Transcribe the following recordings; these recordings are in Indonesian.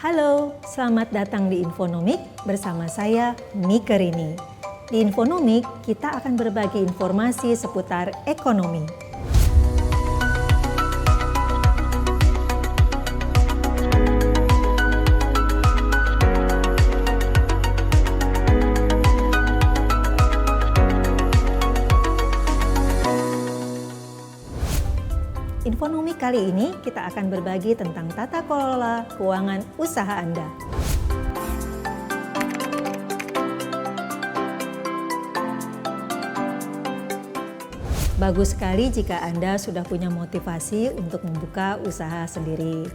Halo, selamat datang di Infonomik bersama saya Mika Rini. Di Infonomik kita akan berbagi informasi seputar ekonomi. Infonomi kali ini kita akan berbagi tentang tata kelola keuangan usaha Anda. Bagus sekali jika Anda sudah punya motivasi untuk membuka usaha sendiri.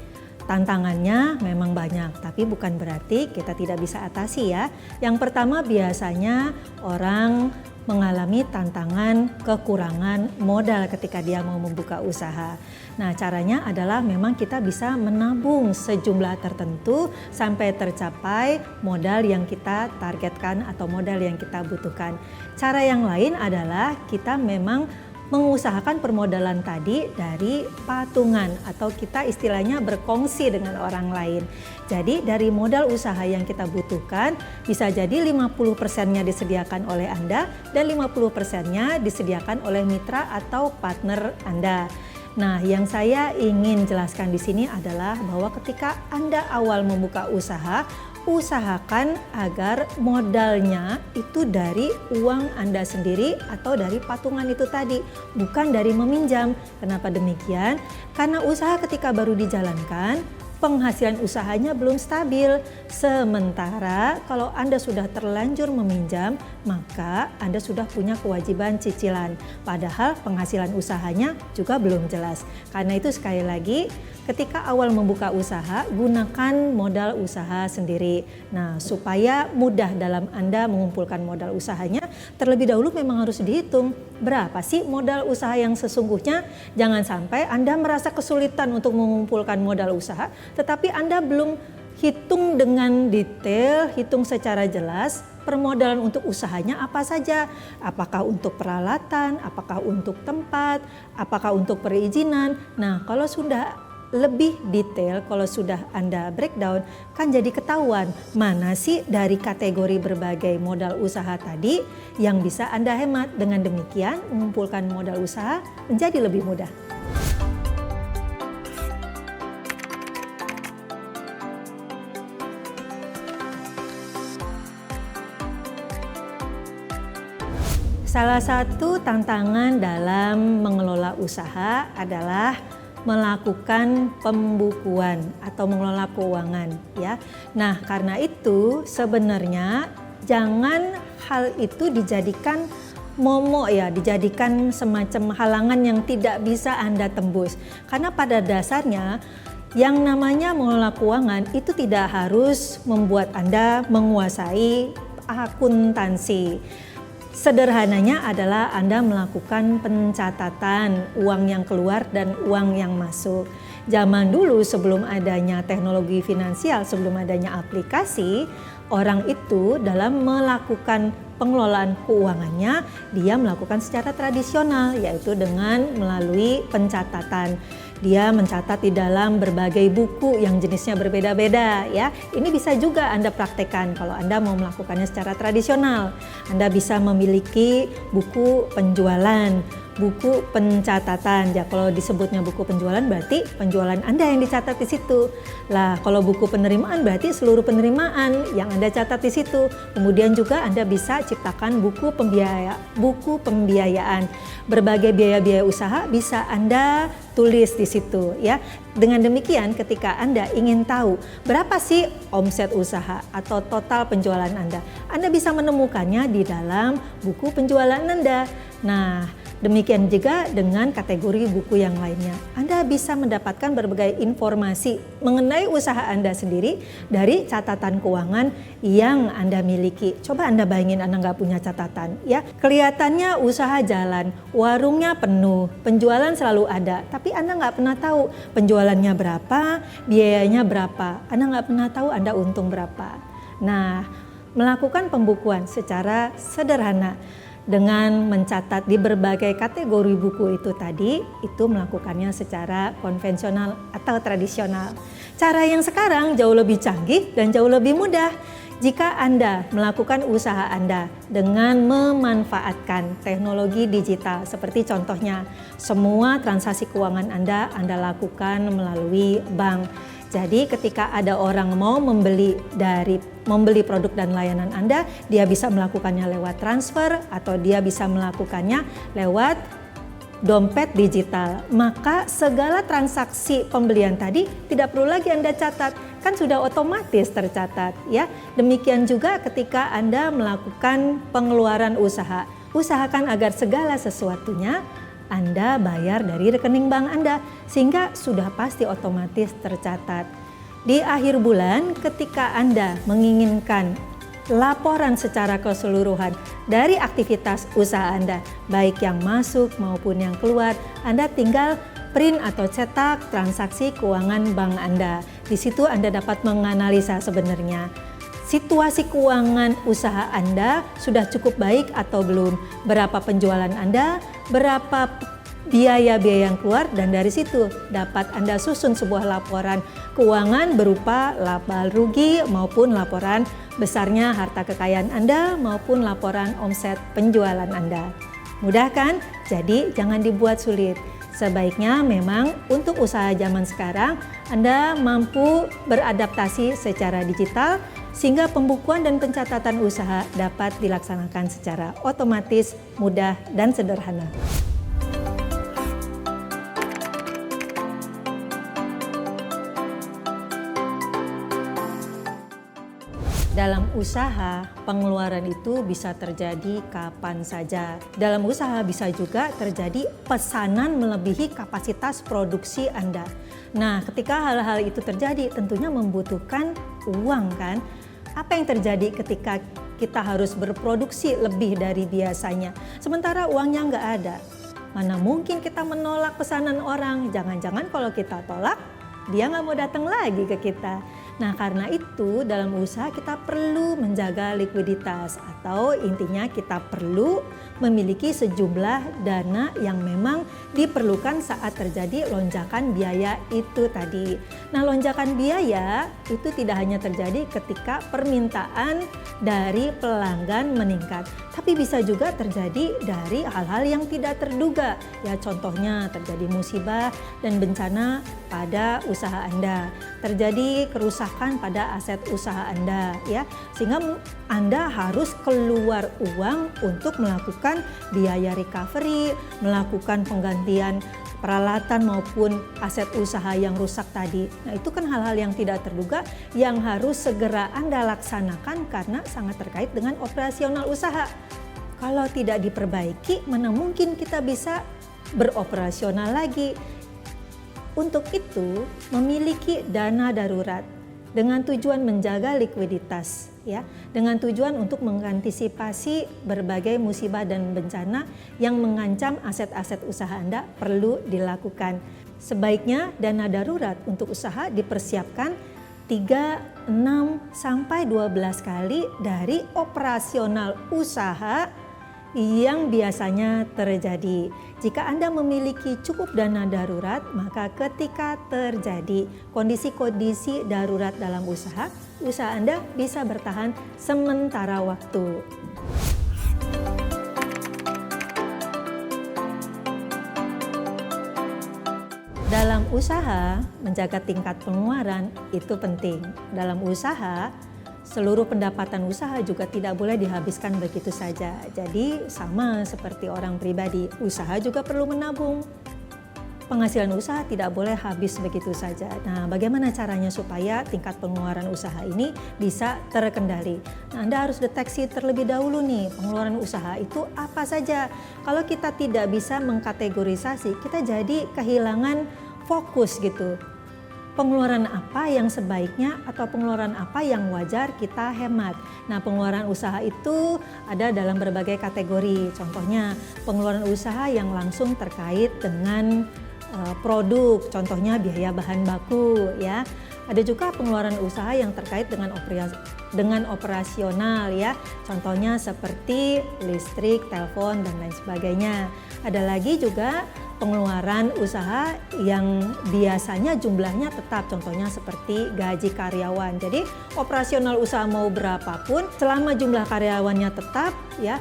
Tantangannya memang banyak, tapi bukan berarti kita tidak bisa atasi ya. Yang pertama biasanya orang mengalami tantangan kekurangan modal ketika dia mau membuka usaha. Nah, caranya adalah memang kita bisa menabung sejumlah tertentu sampai tercapai modal yang kita targetkan atau modal yang kita butuhkan. Cara yang lain adalah kita memang mengusahakan permodalan tadi dari patungan atau kita istilahnya berkongsi dengan orang lain. Jadi dari modal usaha yang kita butuhkan bisa jadi 50%-nya disediakan oleh Anda dan 50%-nya disediakan oleh mitra atau partner Anda. Nah, yang saya ingin jelaskan di sini adalah bahwa ketika Anda awal membuka usaha, usahakan agar modalnya itu dari uang Anda sendiri atau dari patungan itu tadi, bukan dari meminjam. Kenapa demikian? Karena usaha ketika baru dijalankan, penghasilan usahanya belum stabil. Sementara kalau Anda sudah terlanjur meminjam, maka Anda sudah punya kewajiban cicilan. Padahal penghasilan usahanya juga belum jelas. Karena itu sekali lagi, ketika awal membuka usaha, gunakan modal usaha sendiri. Nah, supaya mudah dalam Anda mengumpulkan modal usahanya, terlebih dahulu memang harus dihitung berapa sih modal usaha yang sesungguhnya. Jangan sampai Anda merasa kesulitan untuk mengumpulkan modal usaha, tetapi Anda belum hitung dengan detail, hitung secara jelas permodalan untuk usahanya apa saja. Apakah untuk peralatan, apakah untuk tempat, apakah untuk perizinan. Nah, kalau sudah lebih detail, kalau sudah Anda breakdown, kan jadi ketahuan mana sih dari kategori berbagai modal usaha tadi yang bisa Anda hemat. Dengan demikian, mengumpulkan modal usaha menjadi lebih mudah. Salah satu tantangan dalam mengelola usaha adalah melakukan pembukuan atau mengelola keuangan ya. Nah, karena itu sebenarnya jangan hal itu dijadikan momok ya, dijadikan semacam halangan yang tidak bisa Anda tembus. Karena pada dasarnya yang namanya mengelola keuangan itu tidak harus membuat Anda menguasai akuntansi. Sederhananya adalah Anda melakukan pencatatan uang yang keluar dan uang yang masuk. Zaman dulu sebelum adanya teknologi finansial, sebelum adanya aplikasi, orang itu dalam melakukan pengelolaan keuangannya, dia melakukan secara tradisional, yaitu dengan melalui pencatatan. Dia mencatat di dalam berbagai buku yang jenisnya berbeda-beda ya. Ini bisa juga Anda praktekkan kalau Anda mau melakukannya secara tradisional. Anda bisa memiliki buku penjualan, buku pencatatan. Ya, kalau disebutnya buku penjualan berarti penjualan Anda yang dicatat di situ. Lah, kalau buku penerimaan berarti seluruh penerimaan yang Anda catat di situ. Kemudian juga Anda bisa ciptakan buku pembiayaan. Berbagai biaya-biaya usaha bisa Anda tulis di situ ya. Dengan demikian ketika Anda ingin tahu berapa sih omset usaha atau total penjualan Anda bisa menemukannya di dalam buku penjualan Anda. Nah, demikian juga dengan kategori buku yang lainnya. Anda bisa mendapatkan berbagai informasi mengenai usaha Anda sendiri dari catatan keuangan yang Anda miliki. Coba Anda bayangin Anda nggak punya catatan ya. Kelihatannya usaha jalan, warungnya penuh, penjualan selalu ada. Tapi Anda nggak pernah tahu penjualannya berapa, biayanya berapa. Anda nggak pernah tahu Anda untung berapa. Nah, melakukan pembukuan secara sederhana dengan mencatat di berbagai kategori buku itu tadi, itu melakukannya secara konvensional atau tradisional. Cara yang sekarang jauh lebih canggih dan jauh lebih mudah. Jika Anda melakukan usaha Anda dengan memanfaatkan teknologi digital, seperti contohnya semua transaksi keuangan Anda lakukan melalui bank. Jadi ketika ada orang mau membeli produk dan layanan Anda, dia bisa melakukannya lewat transfer atau dia bisa melakukannya lewat dompet digital. Maka segala transaksi pembelian tadi tidak perlu lagi Anda catat, kan sudah otomatis tercatat ya. Demikian juga ketika Anda melakukan pengeluaran usaha, usahakan agar segala sesuatunya Anda bayar dari rekening bank Anda, sehingga sudah pasti otomatis tercatat. Di akhir bulan ketika Anda menginginkan laporan secara keseluruhan dari aktivitas usaha Anda, baik yang masuk maupun yang keluar, Anda tinggal print atau cetak transaksi keuangan bank Anda. Di situ Anda dapat menganalisa sebenarnya situasi keuangan usaha Anda sudah cukup baik atau belum, berapa penjualan Anda, berapa biaya-biaya yang keluar, dan dari situ dapat Anda susun sebuah laporan keuangan berupa laba rugi maupun laporan besarnya harta kekayaan Anda maupun laporan omset penjualan Anda. Mudah kan? Jadi jangan dibuat sulit. Sebaiknya memang untuk usaha zaman sekarang Anda mampu beradaptasi secara digital sehingga pembukuan dan pencatatan usaha dapat dilaksanakan secara otomatis, mudah, dan sederhana. Dalam usaha, pengeluaran itu bisa terjadi kapan saja. Dalam usaha bisa juga terjadi pesanan melebihi kapasitas produksi Anda. Nah, ketika hal-hal itu terjadi, tentunya membutuhkan uang kan? Apa yang terjadi ketika kita harus berproduksi lebih dari biasanya, sementara uangnya nggak ada? Mana mungkin kita menolak pesanan orang? Jangan-jangan kalau kita tolak, dia nggak mau datang lagi ke kita. Nah, karena itu dalam usaha kita perlu menjaga likuiditas, atau intinya kita perlu memiliki sejumlah dana yang memang diperlukan saat terjadi lonjakan biaya itu tadi. Nah, lonjakan biaya itu tidak hanya terjadi ketika permintaan dari pelanggan meningkat, tapi bisa juga terjadi dari hal-hal yang tidak terduga. Ya, contohnya terjadi musibah dan bencana pada usaha Anda, terjadi kerusakan pada aset usaha Anda ya, sehingga Anda harus keluar uang untuk melakukan biaya recovery, melakukan penggantian peralatan maupun aset usaha yang rusak tadi. Nah, itu kan hal-hal yang tidak terduga yang harus segera Anda laksanakan karena sangat terkait dengan operasional usaha. Kalau tidak diperbaiki, mana mungkin kita bisa beroperasional lagi. Untuk itu, memiliki dana darurat dengan tujuan menjaga likuiditas ya, dengan tujuan untuk mengantisipasi berbagai musibah dan bencana yang mengancam aset-aset usaha Anda perlu dilakukan. Sebaiknya dana darurat untuk usaha dipersiapkan 3, 6 sampai 12 kali dari operasional usaha yang biasanya terjadi. Jika Anda memiliki cukup dana darurat, maka ketika terjadi kondisi-kondisi darurat dalam usaha Anda bisa bertahan sementara waktu. Dalam usaha, menjaga tingkat pengeluaran itu penting. Dalam usaha, seluruh pendapatan usaha juga tidak boleh dihabiskan begitu saja. Jadi sama seperti orang pribadi, usaha juga perlu menabung. Penghasilan usaha tidak boleh habis begitu saja. Nah, bagaimana caranya supaya tingkat pengeluaran usaha ini bisa terkendali? Nah, Anda harus deteksi terlebih dahulu nih, pengeluaran usaha itu apa saja. Kalau kita tidak bisa mengkategorisasi, kita jadi kehilangan fokus gitu. Pengeluaran apa yang sebaiknya atau pengeluaran apa yang wajar kita hemat. Nah, pengeluaran usaha itu ada dalam berbagai kategori. Contohnya, pengeluaran usaha yang langsung terkait dengan produk, contohnya biaya bahan baku ya. Ada juga pengeluaran usaha yang terkait dengan operasional ya. Contohnya seperti listrik, telepon dan lain sebagainya. Ada lagi juga pengeluaran usaha yang biasanya jumlahnya tetap, contohnya seperti gaji karyawan. Jadi operasional usaha mau berapapun, selama jumlah karyawannya tetap ya,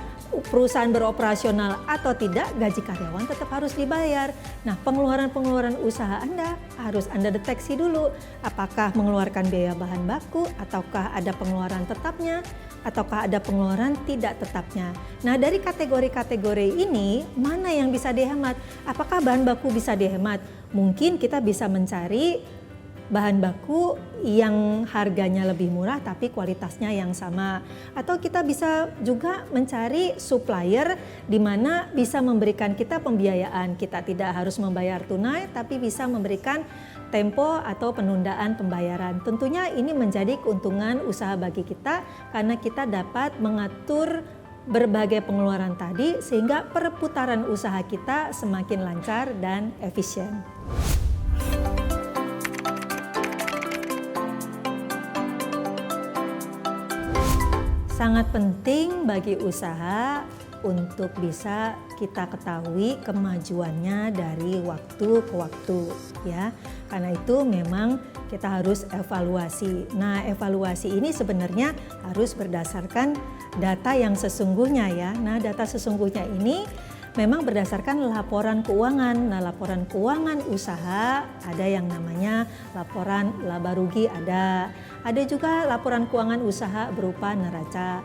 perusahaan beroperasional atau tidak, gaji karyawan tetap harus dibayar. Nah, pengeluaran-pengeluaran usaha Anda harus Anda deteksi dulu. Apakah mengeluarkan biaya bahan baku, ataukah ada pengeluaran tetapnya, ataukah ada pengeluaran tidak tetapnya. Nah, dari kategori-kategori ini, mana yang bisa dihemat? Apakah bahan baku bisa dihemat? Mungkin kita bisa mencari bahan baku yang harganya lebih murah tapi kualitasnya yang sama. Atau kita bisa juga mencari supplier di mana bisa memberikan kita pembiayaan. Kita tidak harus membayar tunai tapi bisa memberikan tempo atau penundaan pembayaran. Tentunya ini menjadi keuntungan usaha bagi kita karena kita dapat mengatur berbagai pengeluaran tadi sehingga perputaran usaha kita semakin lancar dan efisien. Sangat penting bagi usaha untuk bisa kita ketahui kemajuannya dari waktu ke waktu ya. Karena itu memang kita harus evaluasi. Nah, evaluasi ini sebenarnya harus berdasarkan data yang sesungguhnya ya. Nah, data sesungguhnya ini memang berdasarkan laporan keuangan. Nah, laporan keuangan usaha ada yang namanya laporan laba rugi ada. Ada juga laporan keuangan usaha berupa neraca.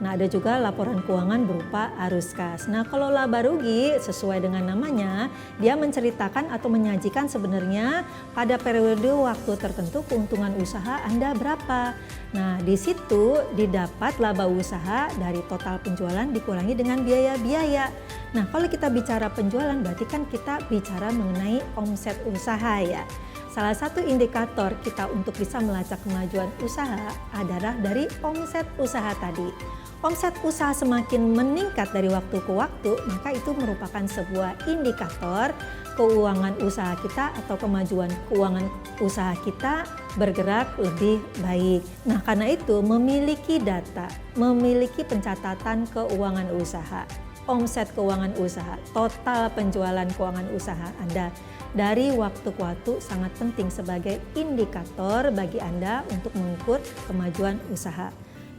Nah, ada juga laporan keuangan berupa arus kas. Nah, kalau laba rugi sesuai dengan namanya, dia menceritakan atau menyajikan sebenarnya pada periode waktu tertentu keuntungan usaha Anda berapa. Nah, di situ didapat laba usaha dari total penjualan dikurangi dengan biaya-biaya. Nah, kalau kita bicara penjualan berarti kan kita bicara mengenai omset usaha ya. Salah satu indikator kita untuk bisa melacak kemajuan usaha adalah dari omset usaha tadi. Omset usaha semakin meningkat dari waktu ke waktu, maka itu merupakan sebuah indikator keuangan usaha kita atau kemajuan keuangan usaha kita bergerak lebih baik. Nah, karena itu memiliki data, memiliki pencatatan keuangan usaha, omset keuangan usaha, total penjualan keuangan usaha Anda dari waktu ke waktu sangat penting sebagai indikator bagi Anda untuk mengukur kemajuan usaha.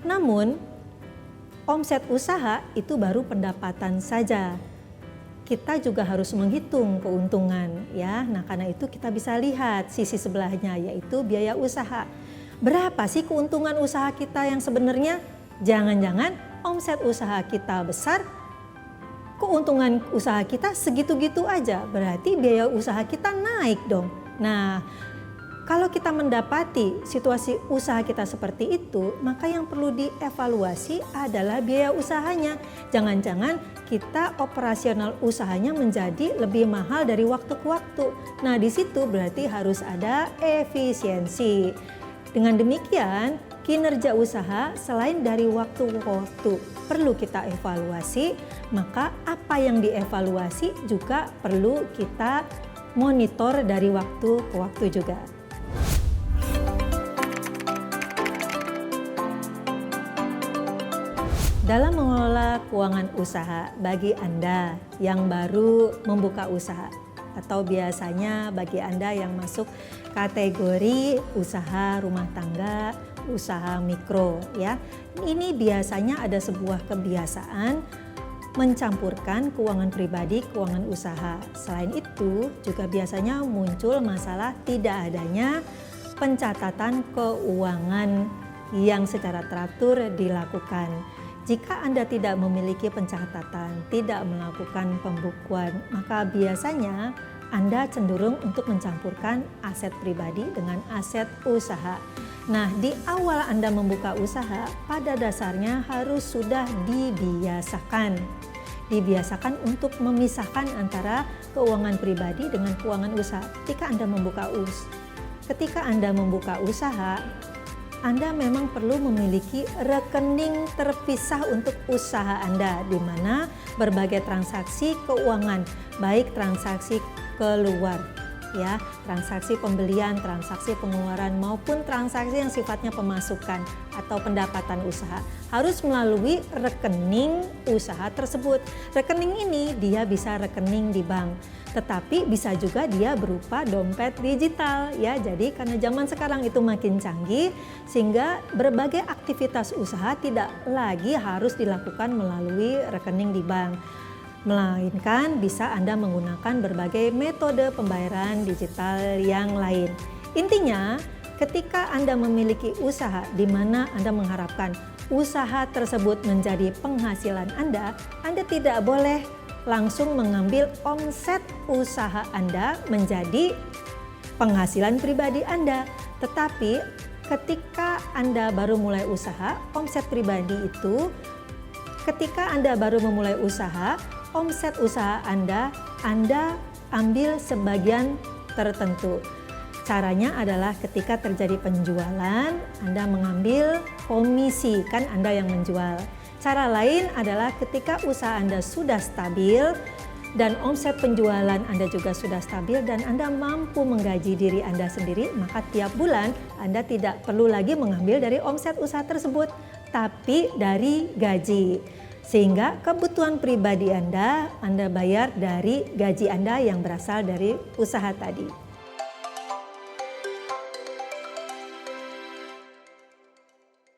Namun, omset usaha itu baru pendapatan saja. Kita juga harus menghitung keuntungan ya. Nah, karena itu kita bisa lihat sisi sebelahnya yaitu biaya usaha. Berapa sih keuntungan usaha kita yang sebenarnya? Jangan-jangan omset usaha kita besar, keuntungan usaha kita segitu-gitu aja, berarti biaya usaha kita naik dong. Nah, kalau kita mendapati situasi usaha kita seperti itu, maka yang perlu dievaluasi adalah biaya usahanya. Jangan-jangan kita operasional usahanya menjadi lebih mahal dari waktu ke waktu. Nah, di situ berarti harus ada efisiensi. Dengan demikian, kinerja usaha selain dari waktu ke waktu perlu kita evaluasi, maka apa yang dievaluasi juga perlu kita monitor dari waktu ke waktu juga. Dalam mengelola keuangan usaha bagi Anda yang baru membuka usaha atau biasanya bagi Anda yang masuk kategori usaha rumah tangga, usaha mikro ya. Ini biasanya ada sebuah kebiasaan mencampurkan keuangan pribadi, keuangan usaha. Selain itu juga biasanya muncul masalah tidak adanya pencatatan keuangan yang secara teratur dilakukan. Jika Anda tidak memiliki pencatatan, tidak melakukan pembukuan, maka biasanya Anda cenderung untuk mencampurkan aset pribadi dengan aset usaha. Nah, di awal Anda membuka usaha, pada dasarnya harus sudah dibiasakan. Dibiasakan untuk memisahkan antara keuangan pribadi dengan keuangan usaha. Ketika Anda membuka usaha, Anda memang perlu memiliki rekening terpisah untuk usaha Anda, di mana berbagai transaksi keuangan, baik transaksi keluar. Ya, transaksi pembelian, transaksi pengeluaran maupun transaksi yang sifatnya pemasukan atau pendapatan usaha harus melalui rekening usaha tersebut. Rekening ini dia bisa rekening di bank, tetapi bisa juga dia berupa dompet digital ya. Jadi karena zaman sekarang itu makin canggih sehingga berbagai aktivitas usaha tidak lagi harus dilakukan melalui rekening di bank, melainkan bisa Anda menggunakan berbagai metode pembayaran digital yang lain. Intinya, ketika Anda memiliki usaha di mana Anda mengharapkan usaha tersebut menjadi penghasilan Anda tidak boleh langsung mengambil omset usaha Anda menjadi penghasilan pribadi Anda. Tetapi ketika Anda baru mulai usaha, omset pribadi itu ketika Anda baru memulai usaha, omset usaha Anda ambil sebagian tertentu. Caranya adalah ketika terjadi penjualan, Anda mengambil komisi, kan Anda yang menjual. Cara lain adalah ketika usaha Anda sudah stabil dan omset penjualan Anda juga sudah stabil dan Anda mampu menggaji diri Anda sendiri, maka tiap bulan Anda tidak perlu lagi mengambil dari omset usaha tersebut, tapi dari gaji. Sehingga kebutuhan pribadi Anda bayar dari gaji Anda yang berasal dari usaha tadi.